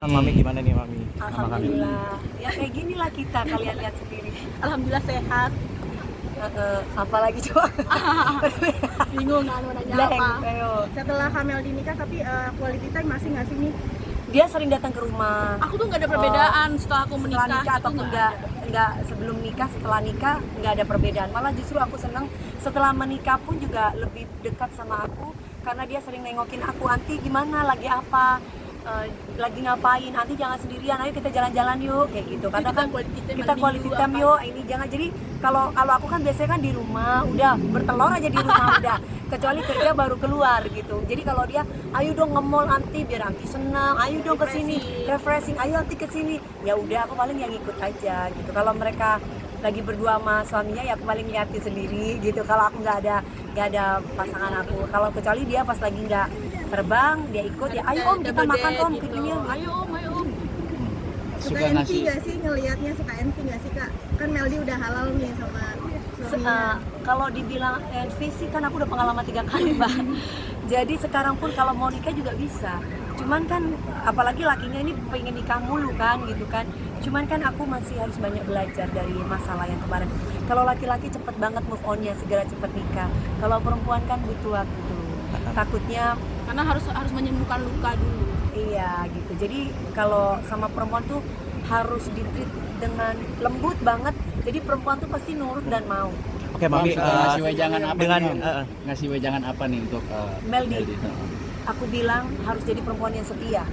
Mami gimana nih Mami? Alhamdulillah, ya kayak gini lah kita, kalian lihat sendiri. Alhamdulillah sehat. Apalagi coba? Bingung kan mau nanya Blank, apa. ayo. Setelah hamil di nikah tapi quality time masih nggak sih nih? Dia sering datang ke rumah. Aku tuh nggak ada perbedaan setelah aku Setelah menikah. nikah itu ataupun enggak sebelum nikah, setelah nikah nggak ada perbedaan. Malah justru aku senang setelah menikah pun juga lebih dekat sama aku karena dia sering nengokin aku, "Anti gimana? Lagi apa? Lagi ngapain? Nanti jangan sendirian, ayo kita jalan-jalan yuk," kayak gitu. Karena kan kita quality time yuk, ini jangan. Jadi kalau aku kan biasanya kan di rumah udah bertelur aja di rumah udah, kecuali kerja baru keluar gitu. Jadi kalau dia, "Ayo dong nge-mall Anti biar Anti senang, ayo dong ke sini refreshing, ayo Anti ke sini," ya udah aku paling yang ikut aja gitu. Kalau mereka lagi berdua sama suaminya ya aku paling liatin sendiri gitu. Kalau aku nggak ada pasangan aku, kalau kecuali dia pas lagi nggak terbang dia ikut ya, "Ayo Om kita makan Om gitu. ini." Ayo Om. Suka envy nggak sih ngelihatnya, suka envy nggak sih Kak? Kan Meldi udah halal nih sama suaminya. Kalau dibilang envy sih kan aku udah pengalaman 3 kali Mbak. Jadi sekarang pun kalau mau nikah juga bisa. Cuman kan apalagi lakinya ini pengen nikah mulu kan gitu kan. Cuman kan aku masih harus banyak belajar dari masalah yang kemarin. Kalau laki-laki cepet banget move on-nya, segera cepet nikah. Kalau perempuan kan butuh waktu. Takutnya Karena harus menyembuhkan luka dulu. iya gitu. Jadi kalau sama perempuan tuh harus di-treat dengan lembut banget. Jadi perempuan tuh pasti nurut dan mau. Oke Mami, ngasih wejangan apa dengan nih? Ngasih wejangan apa nih untuk Meldi. Aku bilang harus jadi perempuan yang setia.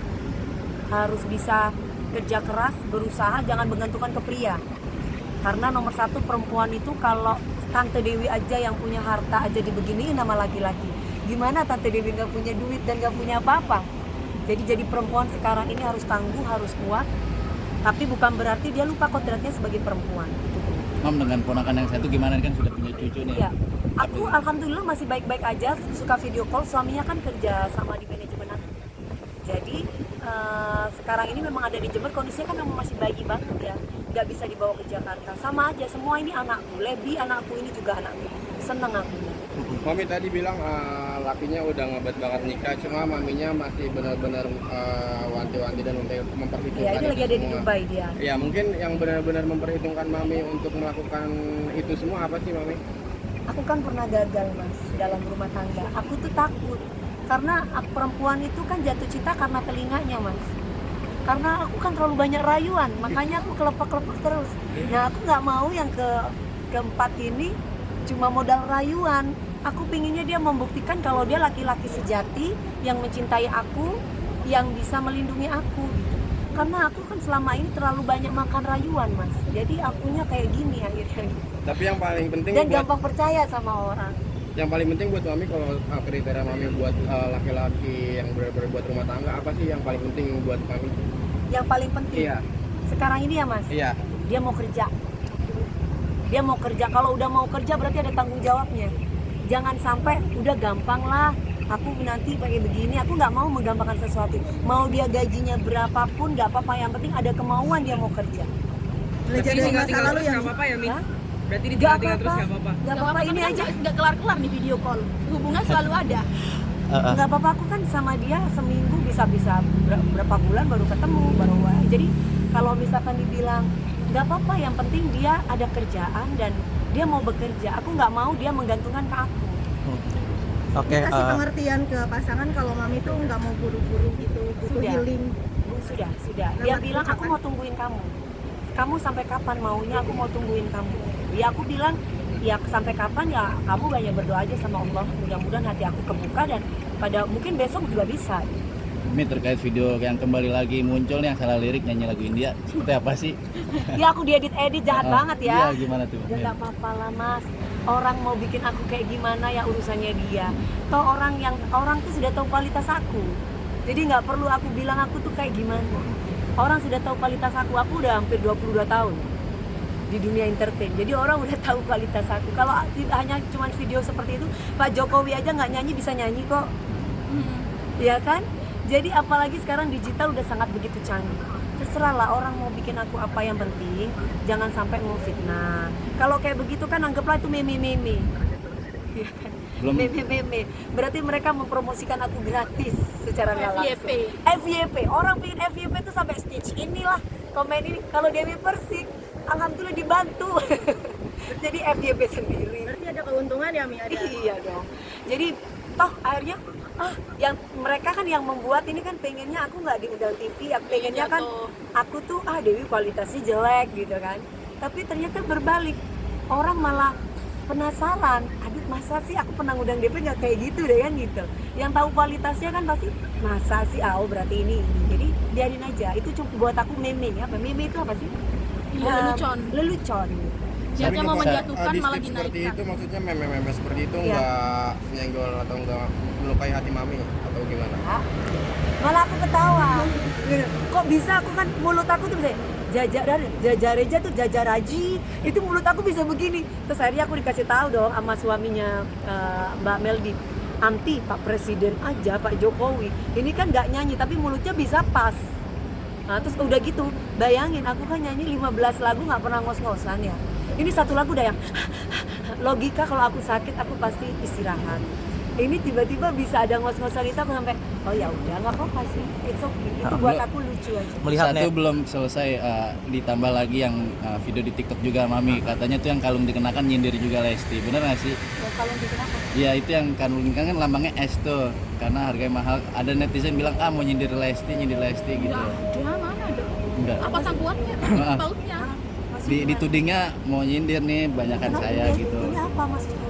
Harus bisa kerja keras, berusaha, jangan bergantungan ke pria. Karena nomor satu perempuan itu kalau Tante Dewi aja yang punya harta aja dibeginiin sama laki-laki. Gimana Tante Dewi nggak punya duit dan nggak punya apa-apa? Jadi perempuan sekarang ini harus tangguh, harus kuat. Tapi bukan berarti dia lupa kodratnya sebagai perempuan. Gitu. Mam, dengan ponakan yang satu gimana kan sudah punya cucu nih? Iya. Aku alhamdulillah masih baik-baik aja, suka video call. Suaminya kan kerja sama di manajemen aku. Jadi sekarang ini memang ada di Jember, kondisinya kan memang masih bayi banget ya, nggak bisa dibawa ke Jakarta. Sama aja, semua ini anakku, Lebi anakku, ini juga anakku. Seneng aku. Mami tadi bilang lakinya udah ngebet banget nikah, cuma maminya masih benar-benar wanti-wanti dan memperhitungkan. Ya ini lagi ada di semua. Dubai dia. Ya mungkin yang benar-benar memperhitungkan mami untuk melakukan itu semua apa sih mami? Aku kan pernah gagal mas dalam rumah tangga. Aku tuh takut karena perempuan itu kan jatuh cinta karena telinganya mas. Karena aku kan terlalu banyak rayuan, makanya aku kelepak-kelepak terus. Nah aku nggak mau yang keempat ini cuma modal rayuan. Aku pinginnya dia membuktikan kalau dia laki-laki sejati yang mencintai aku, yang bisa melindungi aku gitu. Karena aku kan selama ini terlalu banyak makan rayuan mas. Jadi akunya kayak gini akhirnya gitu. Tapi yang paling penting Dan gampang percaya sama orang. yang paling penting buat mami, kalau kriteria mami buat laki-laki yang benar-benar buat rumah tangga, apa sih yang paling penting buat mami? Yang paling penting Iya. sekarang ini ya mas, Iya. dia mau kerja. Dia mau kerja. Kalau udah mau kerja berarti ada tanggung jawabnya. Jangan sampai udah gampang lah, aku nanti pakai begini. Aku nggak mau menggampangkan sesuatu. Mau dia gajinya berapapun nggak apa-apa, yang penting ada kemauan dia mau kerja. Belajar dari masa lalu yang apa ya Mi? Hah? Berarti Nggak ditinggal-tinggal terus apa-apa. nggak apa-apa? Nggak apa-apa, ini aja. Nggak kelar-kelar nih video call. Hubungan selalu ada. Nggak apa-apa, aku kan sama dia seminggu bisa berapa bulan baru ketemu, jadi kalau misalkan dibilang nggak apa-apa, yang penting dia ada kerjaan dan dia mau bekerja. Aku nggak mau dia menggantungkan ke aku. Oke, kasih pengertian ke pasangan kalau mami tuh nggak mau buru-buru gitu, butuh Sudah. healing. Sudah dia Lewat bilang aku ucapan. mau tungguin kamu sampai kapan maunya, aku mau tungguin kamu. Ya aku bilang ya sampai kapan ya kamu banyak berdoa aja sama Allah, mudah-mudahan hati aku kebuka dan pada mungkin besok juga bisa. Mi, terkait video yang kembali lagi muncul nih yang salah lirik nyanyi lagu India, seperti apa sih? Ya aku diedit jahat banget ya. Iya, gimana tuh? Ya nggak apa-apa lah mas, orang mau bikin aku kayak gimana ya urusannya dia. Toh orang tuh sudah tahu kualitas aku, jadi nggak perlu aku bilang aku tuh kayak gimana. Orang sudah tahu kualitas aku udah hampir 22 tahun di dunia entertain, jadi orang udah tahu kualitas aku. Kalau hanya cuma video seperti itu, Pak Jokowi aja nggak nyanyi bisa nyanyi kok, ya kan? Jadi apalagi sekarang digital udah sangat begitu canggih. Terserah lah orang mau bikin aku apa, yang penting jangan sampai ngefitnah. Kalau kayak begitu kan anggaplah itu meme-meme. Ya kan? Belum. Meme. Berarti mereka mempromosikan aku gratis secara nggak langsung. FYP. FYP. Orang bikin FYP itu sampai komen ini. Kalau Dewi Persik, alhamdulillah dibantu. Jadi FYP sendiri. Berarti ada keuntungan ya Mi? Ada. Iya dong. Jadi toh akhirnya yang mereka kan yang membuat ini kan pengennya aku nggak diundang TV, ya pengennya kan aku tuh Dewi kualitasnya jelek gitu kan. Tapi ternyata berbalik, orang malah penasaran, aduh masa sih aku pernah ngundang DP nggak kayak gitu deh kan gitu. Yang tahu kualitasnya kan pasti masa sih berarti ini. Jadi biarin aja. Itu cuma buat aku meme ya. Meme itu apa sih? Lelucon. Siapa mau menjatuhkan malah seperti dinaikkan. itu maksudnya meme-meme seperti itu Iya. nggak nyenggol atau nggak melukai hati mami atau gimana? Malah aku ketawa. Gitu. Kok bisa aku kan mulut aku tuh bisa jajareja tuh jajaraji, itu mulut aku bisa begini. Terus akhirnya aku dikasih tahu dong sama suaminya Mbak Meldi, anti Pak Presiden aja, Pak Jokowi ini kan nggak nyanyi tapi mulutnya bisa pas. Nah, terus udah gitu, bayangin aku kan nyanyi 15 lagu nggak pernah ngos-ngosan ya. Ini satu lagu udah yang logika, kalau aku sakit aku pasti istirahat. Ini tiba-tiba bisa ada ngos-ngosan itu, aku sampai oh ya udah nggak apa-apa sih, it's okay. Itu buat aku lucu aja. Melihat Satu belum selesai, ditambah lagi yang video di TikTok juga Mami, katanya tuh yang kalung dikenakan nyindir juga Lesti, bener nggak sih? Ya, kalau gitu kenapa? Ya itu yang kalung dikenakan kan lambangnya S tuh, karena harganya mahal. Ada netizen bilang mau nyindir Lesti gitu. Dia mana dong? Enggak. Apa sangkuannya? Maaf. Pautnya? Ditudingnya mau nyindir nih, banyakan saya gitu. Ini apa maksudnya?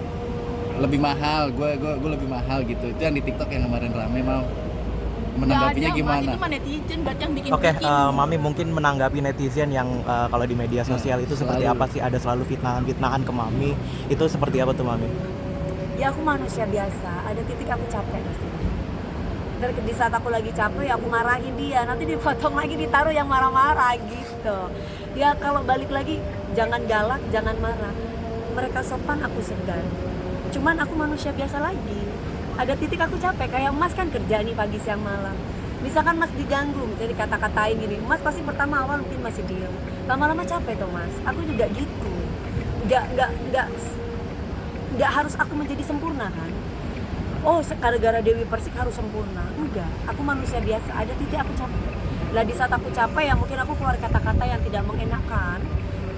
Lebih mahal, gue lebih mahal gitu. Itu yang di TikTok yang kemarin rame, mau menanggapinya gimana? Itu mah netizen berarti yang bikin. Oke, Mami mungkin menanggapi netizen yang kalau di media sosial itu seperti selalu. apa sih? Ada selalu fitnahan ke Mami. Itu seperti apa tuh Mami? Ya aku manusia biasa, ada titik aku capek pasti. Dan di saat aku lagi capek ya aku marahin dia, nanti dipotong lagi ditaruh yang marah-marah gitu. Ya kalau balik lagi jangan galak, jangan marah. Mereka sopan, aku segan. Cuman aku manusia biasa lagi. Ada titik aku capek, kayak Mas kan kerja nih pagi siang malam. Misalkan Mas diganggu, jadi kata-katain gini, Mas pasti pertama awal mungkin masih diem. Lama-lama capek tuh Mas. Aku juga gitu. Nggak harus aku menjadi sempurna kan. Oh, gara-gara Dewi Persik harus sempurna. Enggak, aku manusia biasa. Ada titik aku capek. Lah di saat aku capek ya mungkin aku keluar kata-kata yang tidak mengenakan.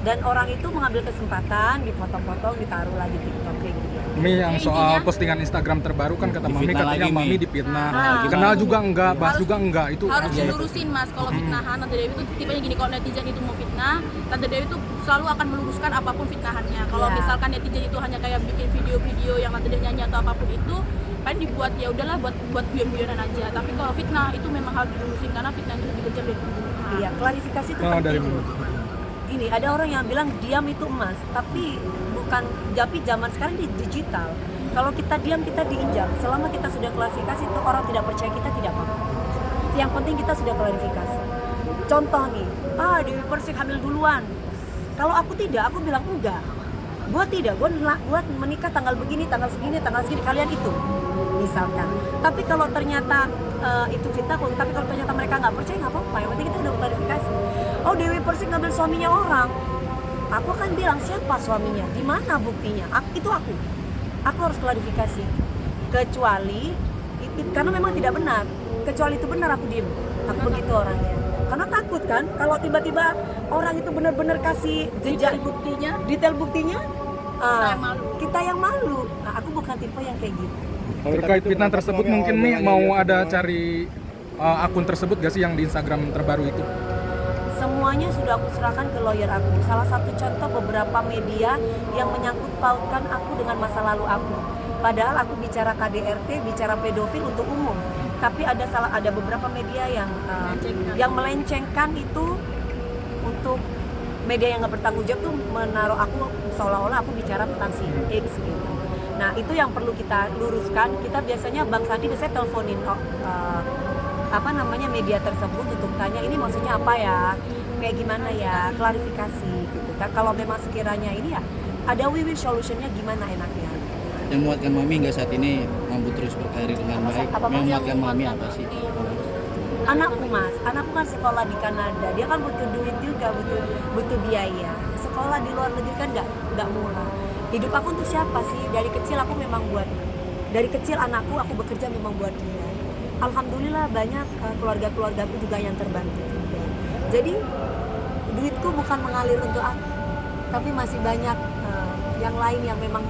Dan orang itu mengambil kesempatan, dipotong-potong, ditaruh lagi TikTok kayak gitu. Mi yang soal postingan Instagram terbaru kan kata Mami Difitnah katanya lagi, Mi. Mami difitnah. Ah, Kenal juga enggak, bahas Harus- juga enggak itu. Harus aja. dilurusin Mas, kalau fitnahan Tante Dewi itu tipenya gini, kalau netizen itu mau fitnah, Tante Dewi itu selalu akan meluruskan apapun fitnahannya. Kalau Ya. misalkan netizen itu hanya kayak bikin video-video yang Tante Dewi nyanyi atau apapun itu, kan dibuat ya udahlah buat guyon-guyonan aja. Tapi kalau fitnah itu memang harus dilurusin karena fitnah itu lebih kejam dari pembunuhan. Iya, klarifikasi itu Oh, dari penting. mulut. Gini, ada orang yang bilang diam itu emas, tapi bukan. Tapi zaman sekarang di digital. Kalau kita diam kita diinjak. Selama kita sudah klarifikasi itu orang tidak percaya kita tidak apa-apa. Yang penting kita sudah klarifikasi. Contoh nih, Dewi Persik hamil duluan. Kalau aku tidak, aku bilang enggak. Gua tidak, gua menikah tanggal begini, tanggal segini, kalian itu. Misalkan. Tapi kalau ternyata itu fitnah, tapi kalau ternyata mereka nggak percaya nggak apa-apa. Yang penting kita udah klarifikasi. Oh, Dewi Persik ngambil suaminya orang. Aku akan bilang siapa suaminya, di mana buktinya. Itu aku. Aku harus klarifikasi. Kecuali karena memang tidak benar. Kecuali itu benar aku diem. Aku begitu orangnya. Karena takut kan kalau tiba-tiba orang itu benar-benar kasih jejak detail buktinya, kita yang malu. Nah, aku bukan tipe yang kayak gitu. Terkait fitnah tersebut mungkin Mi mau ada cari akun tersebut gak sih yang di Instagram terbaru itu? Semuanya sudah aku serahkan ke lawyer aku. Salah satu contoh beberapa media yang menyangkut pautkan aku dengan masa lalu aku. Padahal aku bicara KDRT, bicara pedofil untuk umum. Tapi ada beberapa media yang melencengkan itu untuk media yang nggak bertanggung jawab tuh menaruh aku seolah-olah aku bicara tentang si X gitu. Nah itu yang perlu kita luruskan. Kita biasanya Bang Sandi biasanya teleponin media tersebut untuk tanya ini maksudnya apa ya, kayak gimana ya, klarifikasi gitu. Kalau memang sekiranya ini ya ada win-win solutionnya gimana enaknya. Yang menguatkan Mami hingga saat ini mampu terus berkarir dengan baik. Apa, Mas? Yang menguatkan Mami apa sih? Anakku Mas, anakku kan sekolah di Kanada, dia kan butuh duit juga, butuh biaya. Sekolah di luar negeri kan nggak murah. Hidup aku untuk siapa sih? Dari kecil aku memang dari kecil anakku aku bekerja memang buat dia. Alhamdulillah banyak keluarga-keluargaku juga yang terbantu juga. Jadi duitku bukan mengalir untuk aku, tapi masih banyak yang lain yang memang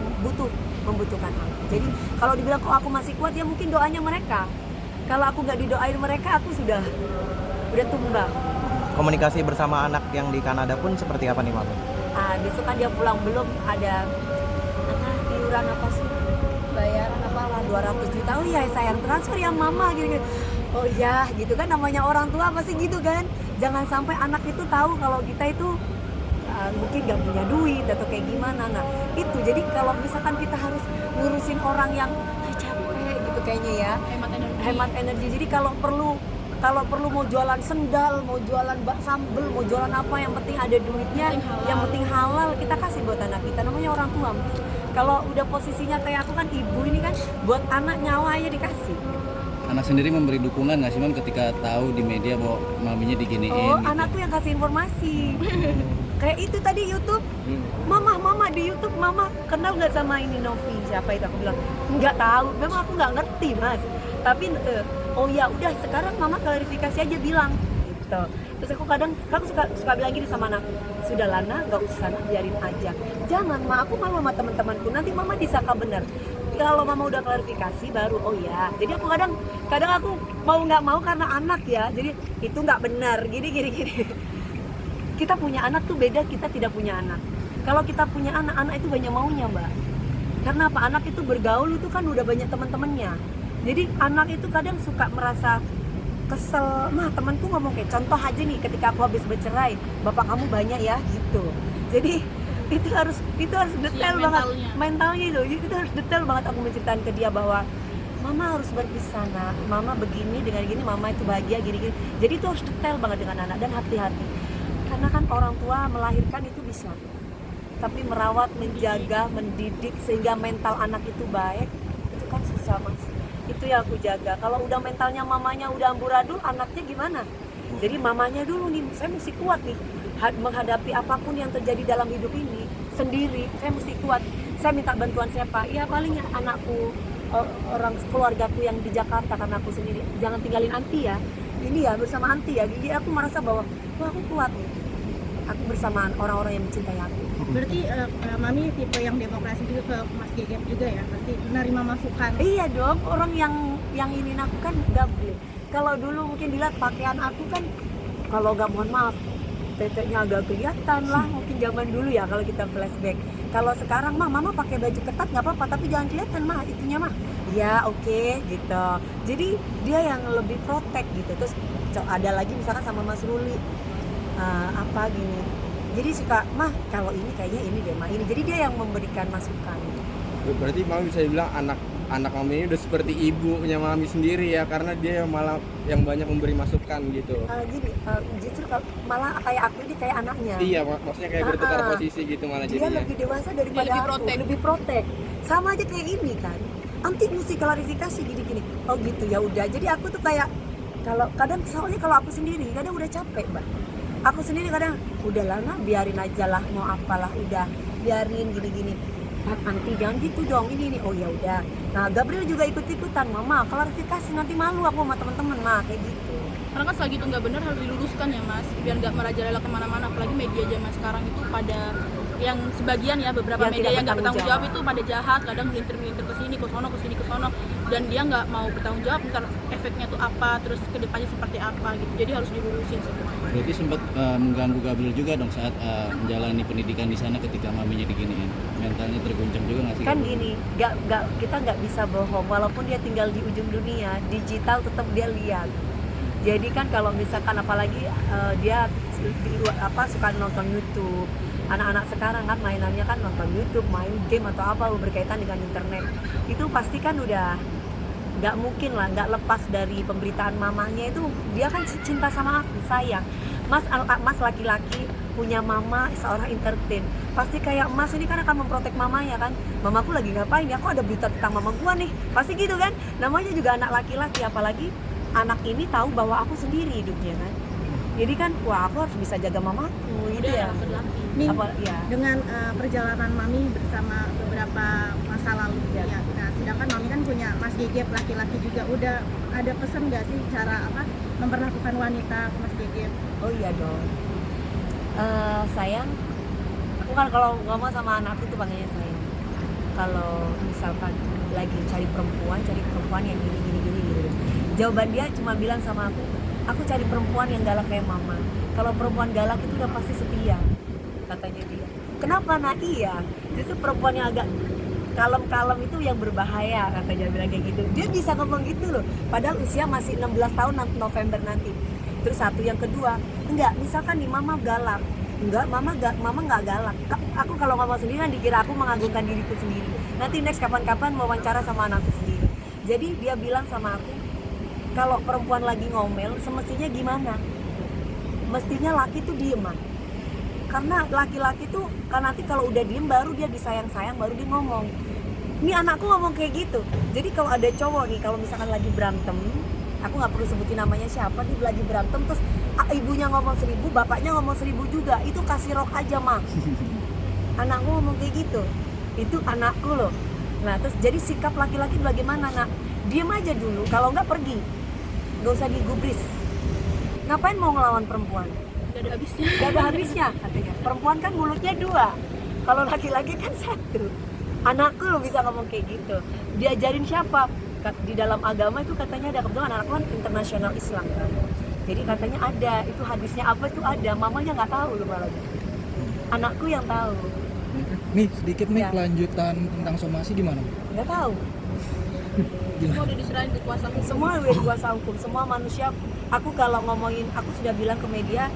membutuhkan aku. Jadi kalau dibilang kok aku masih kuat, ya mungkin doanya mereka. Kalau aku nggak didoain mereka, aku udah tumbang. Komunikasi bersama anak yang di Kanada pun seperti apa nih Mami? Besok kan dia pulang, belum ada iuran apa sih, bayaran apalah 200 juta. Oh iya sayang, transfer ya mama gitu. Oh iya gitu kan, namanya orang tua pasti gitu kan. Jangan sampai anak itu tahu kalau kita itu mungkin gak punya duit atau kayak gimana. Nah itu, jadi kalau misalkan kita harus ngurusin orang yang capek gitu kayaknya ya, hemat energi. Jadi kalau perlu mau jualan sendal, mau jualan sambel, mau jualan apa, yang penting ada duitnya, yang penting halal, kita kasih buat anak kita. Namanya orang tua. Kalau udah posisinya kayak aku kan ibu ini kan, buat anak nyawa aja dikasih. Anak sendiri memberi dukungan nggak sih Mam ketika tahu di media bahwa maminya diginiin? Oh, gitu? anakku yang kasih informasi. Kayak itu tadi YouTube, mama di YouTube, mama kenal nggak sama ini Novi? Siapa itu? Aku bilang nggak tahu. Memang aku nggak ngerti mas. Tapi oh ya udah, sekarang mama klarifikasi aja bilang. Gitu. Terus aku suka bilang gini sama anakku, sudah Lana, nggak usah, biarin aja. Jangan, aku malu sama teman-temanku. Nanti mama disangka benar. Kalau mama udah klarifikasi baru oh ya. Jadi aku kadang aku mau nggak mau karena anak ya. Jadi itu nggak benar. Gini. Kita punya anak tuh beda, kita tidak punya anak. Kalau kita punya anak itu banyak maunya mbak. Karena apa? Anak itu bergaul itu kan udah banyak teman-temannya. Jadi anak itu kadang suka merasa kesel. Mah temanku ngomong kayak contoh aja nih, ketika aku habis bercerai, bapak kamu banyak ya gitu. Jadi itu harus detail banget mentalnya itu. Jadi itu harus detail banget aku menceritakan ke dia bahwa mama harus berpisah nak, mama begini dengan gini, mama itu bahagia gini. Jadi itu harus detail banget dengan anak dan hati-hati. Karena kan orang tua melahirkan itu bisa, tapi merawat, menjaga, mendidik sehingga mental anak itu baik, itu kan susah mas. Itu yang aku jaga. Kalau udah mentalnya mamanya udah amburadul, anaknya gimana? Jadi mamanya dulu nih, saya mesti kuat nih menghadapi apapun yang terjadi dalam hidup ini sendiri. Saya mesti kuat. Saya minta bantuan siapa? Ya paling anakku, orang keluargaku yang di Jakarta, karena aku sendiri. Jangan tinggalin Anti ya. Ini ya bersama Anti ya. Jadi aku merasa bahwa wah aku kuat nih. Aku bersama orang-orang yang mencintai aku. Berarti mami tipe yang demokrasi juga ke Mas Gegep juga ya? Berarti menerima masukan? Iya dong, orang yang ini aku kan Gabriel. Kalau dulu mungkin dilihat pakaian aku kan, kalau gak mohon maaf, teteknya agak kelihatan lah, mungkin zaman dulu ya kalau kita flashback. Kalau sekarang mah mama pakai baju ketat nggak apa-apa, tapi jangan kelihatan mah itunya mah. Ya oke, gitu. Jadi dia yang lebih protect gitu. Terus ada lagi misalkan sama Mas Ruli, apa gini. Jadi suka mah kalau ini kayaknya ini deh mah ini. Jadi dia yang memberikan masukan. Berarti mami bisa dibilang anak mami ini udah seperti ibunya mami sendiri ya, karena dia yang malah yang banyak memberi masukan gitu. Gini, justru malah kayak aku ini kayak anaknya. Iya, maksudnya kayak bertukar posisi gitu malah dia jadinya. lebih dewasa daripada Dia aku, lebih protek. Sama aja kayak ini kan. Anti mesti klarifikasi gini-gini. Oh gitu ya udah. Jadi aku tuh kayak kalau kadang soalnya kalau aku sendiri kadang udah capek, Mbak. Aku sendiri kadang udahlah nah, biarin aja lah mau apalah udah biarin gini-gini. Anti jangan gitu dong ini oh ya udah. Nah Gabriel juga ikut-ikutan, mama klarifikasi nanti malu aku sama teman-teman mah kayak gitu. Karena kan selagi itu nggak benar harus diluruskan ya mas, biar nggak merajalela kemana-mana. Apalagi media zaman sekarang itu pada yang sebagian ya beberapa Yang media tidak yang nggak bertanggung jawab bertanggung itu pada jahat, kadang melintir ke sini ke sono, dan dia nggak mau bertanggung jawab ntar efeknya tuh apa, terus kedepannya seperti apa gitu. Jadi harus dilurusin semua. Berarti sempat mengganggu Gabriel juga dong saat menjalani pendidikan di sana ketika maminya diginiin. Mentalnya terguncang juga nggak sih? Kan gini, kita nggak bisa bohong walaupun dia tinggal di ujung dunia, digital tetap dia lihat. Jadi kan kalau misalkan apalagi dia suka nonton YouTube. Anak-anak sekarang kan mainannya kan nonton YouTube, main game atau apa berkaitan dengan internet. Itu pasti kan udah nggak mungkin lah, nggak lepas dari pemberitaan mamanya itu. Dia kan cinta sama aku, sayang. Mas laki-laki punya mama seorang entertain. Pasti kayak Mas ini kan akan memprotek mamanya kan. Mamaku lagi ngapain ya? Kok ada berita tentang mama gua nih? Pasti gitu kan. Namanya juga anak laki-laki, apalagi anak ini tahu bahwa aku sendiri hidupnya kan. Jadi kan, wah aku harus bisa jaga mamaku gitu ya. Nih, Ya. dengan perjalanan mami bersama beberapa masa lalu ya. Nah, sedangkan mami kan punya Mas Gegep laki-laki juga. Udah ada pesan nggak sih cara memperlakukan wanita Mas Gegep? Oh iya dong. Sayang, aku kan kalau ngomong sama anakku tuh panggilnya sayang. Kalau misalkan lagi cari perempuan yang gini gitu. Jawaban dia cuma bilang sama aku cari perempuan yang galak kayak mama. Kalau perempuan galak itu udah pasti setia, katanya dia. Kenapa? Nah iya, justru perempuan yang agak kalem-kalem itu yang berbahaya, katanya bilang kayak gitu. Dia bisa ngomong gitu loh, padahal usia masih 16 tahun November nanti. Terus satu, yang kedua, enggak, misalkan nih mama galak. Enggak, mama nggak galak. Aku kalau ngomong sendiri kan dikira aku mengagungkan diriku sendiri. Nanti next kapan-kapan wawancara sama anakku sendiri. Jadi dia bilang sama aku, kalau perempuan lagi ngomel, semestinya gimana? Mestinya laki tuh diem, mah. Karena laki-laki tuh kan nanti kalau udah diem baru dia disayang-sayang, baru dia ngomong. Ini anakku ngomong kayak gitu. Jadi kalau ada cowok nih, kalau misalkan lagi berantem, aku nggak perlu sebutin namanya siapa, dia lagi berantem terus ibunya ngomong 1000, bapaknya ngomong 1000 juga, itu kasih rok aja, mah. Anakku ngomong kayak gitu, itu anakku loh. Nah terus jadi sikap laki-laki bagaimana? Nah diem aja dulu, kalau nggak pergi, nggak usah digubris. Ngapain mau ngelawan perempuan? Gak ada habisnya. Gak ada habisnya katanya. Perempuan kan mulutnya 2, kalau laki-laki kan 1. Anakku loh bisa ngomong kayak gitu. Diajarin siapa? Di dalam agama itu katanya ada, kebetulan anakku kan internasional Islam kan. Jadi katanya ada, itu hadisnya apa itu ada, mamanya nggak tahu loh malah. Anakku yang tahu. Nih sedikit nih Ya. kelanjutan tentang somasi gimana? Nggak tahu. Semua udah diserahin ke kuasa hukum. Semua udah kuasa hukum, semua manusia. Aku kalau ngomongin, aku sudah bilang ke media,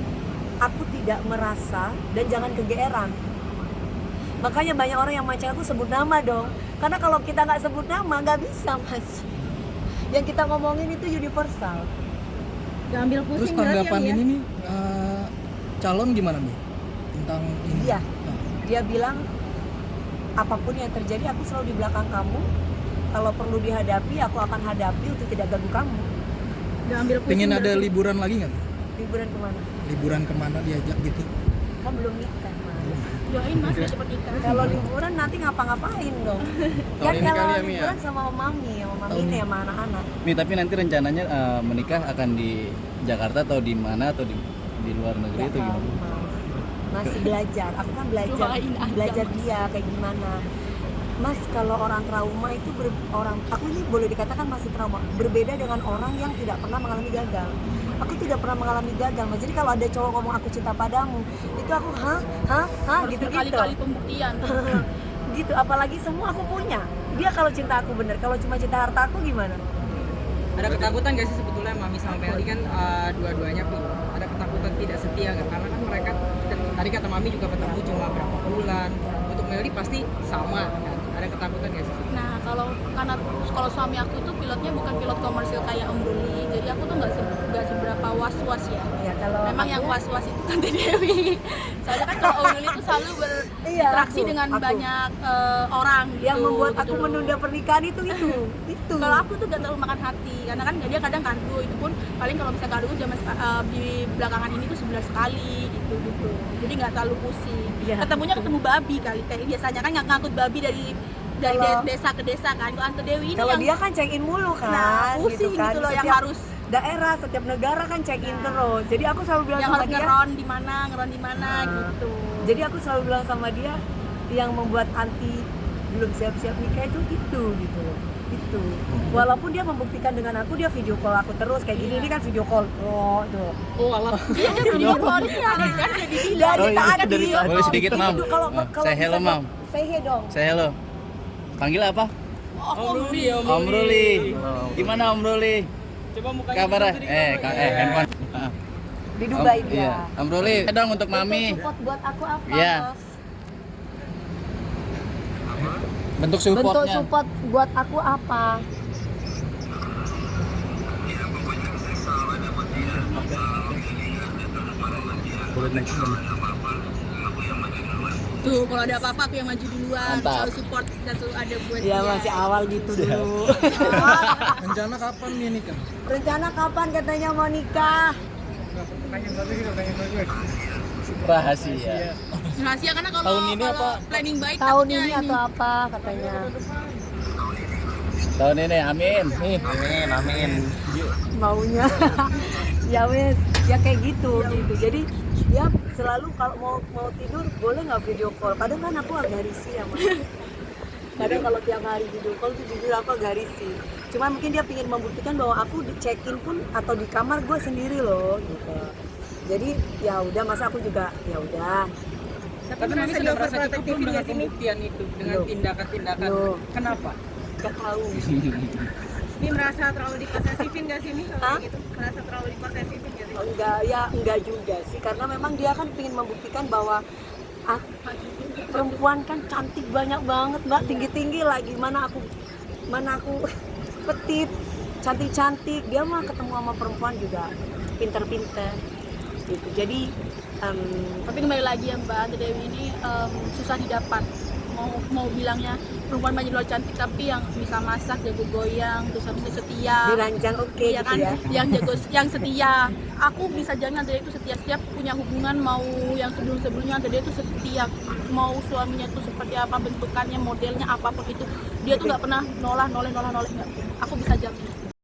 aku tidak merasa dan jangan kegeeran. Makanya banyak orang yang mancing aku sebut nama dong. Karena kalau kita nggak sebut nama nggak bisa, Mas. Yang kita ngomongin itu universal. Gak ambil pusing. Terus berarti tanggapan ya, ini nih calon gimana nih tentang ini? Iya. Nah, Dia bilang apapun yang terjadi aku selalu di belakang kamu. Kalau perlu dihadapi, aku akan hadapi untuk tidak ganggu kamu. Gak ambil pusing. pengen ada berarti. liburan lagi nggak? Liburan kemana? Liburan kemana diajak gitu? Kan belum nikah, Mas. Doain Mas biar cepet nikah. Kalau liburan nanti ngapa-ngapain dong? Tahun Kan ini kalau kali ya, Mi, ya? liburan sama mami ini sama anak-anak. Mi, tapi nanti rencananya menikah akan di Jakarta atau di mana atau di luar negeri Ya itu tahu, gimana? Mas. Masih belajar. Aku kan Doain aja, belajar Mas. dia kayak gimana. Mas, kalau orang trauma itu aku ini boleh dikatakan masih trauma. Berbeda dengan orang yang tidak pernah mengalami gagal. Aku tidak pernah mengalami gagal, Mas. Jadi kalau ada cowok ngomong aku cinta padamu, itu aku Harus gitu-gitu. berkali-kali pembuktian. Gitu, apalagi semua aku punya. Dia kalau cinta aku bener, kalau cuma cinta harta aku gimana? Ada ketakutan gak sih sebetulnya Mami sama Melly kan dua-duanya ada ketakutan tidak setia kan? Karena kan mereka tadi kata Mami juga ketemu cuma berapa bulan. Untuk Melly pasti sama kan? Ada ketakutan gak sih? Nah kalau suami aku tuh pilotnya bukan pilot komersil kayak Om Ruli, jadi aku tuh nggak seberapa was-was ya. Ya kalau Memang aku, yang was-was itu Tante Dewi. Soalnya kan kalau Om Ruli itu selalu berinteraksi aku, dengan aku. banyak orang gitu. yang membuat gitu aku loh. menunda pernikahan itu. Kalau aku tuh gak terlalu makan hati, karena kan dia kadang kargo, itu pun paling kalau misalnya kargo zaman di belakangan ini tuh sebulan sekali gitu. Jadi nggak terlalu pusing. Iya. Ketemu babi kali teh. Biasanya kan ngangkut babi dari Kalau- desa ke desa kan. Kalau Tante Dewi ini Kalau yang dia kan check in mulu kan, nah, pusing gitu loh, yang Setiap harus daerah, setiap negara kan check in terus. Jadi aku selalu bilang yang sama harus dia. ngeron di mana Nah, gitu. Jadi aku selalu bilang sama dia, yang membuat anti belum siap-siap nikah itu gitu loh. Itu. Walaupun dia membuktikan dengan aku, dia video call aku terus kayak gini. Ini kan video call. Oh, tuh. Oh alah. Iya, dia video call iya kan jadi bilang. Dari Oh, iya, tadi. dari tadi. Boleh sedikit, Mam? Kalau Say hello, bisa Mam. Say hey dong. Saya hello. Panggil apa? Om Ruli. Om Ruli. Gimana Om Ruli? Coba mukanya Kabarnya? Handphone. Di Dubai Om, dia. iya. Om Ruli, dong untuk Mami. Support buat aku apa, Iya. Mas? Bentuk Bentuk supportnya. support buat aku apa? Tuh, kalau ada apa-apa aku yang maju duluan, Mantap. selalu support dan selalu ada buat Ya dia. masih awal gitu dulu. Rencana kapan nih nikah? Rencana kapan katanya mau nikah? Rahasia. Rahasia karena kalau Tahun ini kalau apa? planning baik Tahun takutnya ini atau apa katanya? Tahun ini, amin. Amin. Maunya. ya wes ya kayak gitu gitu. Jadi dia selalu kalau mau tidur boleh nggak video call. Kadang kan aku agak risih ya Mas. Kadang kalau tiap hari video call tuh jujur aku agak risih. Cuma mungkin dia ingin membuktikan bahwa aku di check-in pun atau di kamar gue sendiri loh gitu. Jadi ya udah, masa aku juga ya udah. Tapi mami sudah merasa cukup belum dengan pembuktian itu, dengan Loh. tindakan-tindakan. Loh. Kenapa? Gak tahu. Ini merasa terlalu diposesifin gak sih nih kalau Hah? kayak gitu? Merasa terlalu diposesifin gak sih? Enggak juga sih, karena memang dia kan ingin membuktikan bahwa perempuan kan cantik banyak banget Mbak, tinggi-tinggi lagi, mana aku petit, cantik-cantik. Dia mah ketemu sama perempuan juga pinter-pinter gitu. Jadi Tapi kembali lagi ya Mbak Ante Dewi ini susah didapat. Mau bilangnya perempuan banyak luar cantik tapi yang bisa masak, jago goyang, terus habis itu setia. diranjang oke Iya gitu kan, ya. yang setia. Aku bisa jamin Ante Dewi itu setia, setiap punya hubungan, mau yang sebelumnya Ante Dewi itu setia. Mau suaminya itu seperti apa bentukannya, modelnya apapun itu, dia tuh nggak pernah noleh nggak. Aku bisa jamin.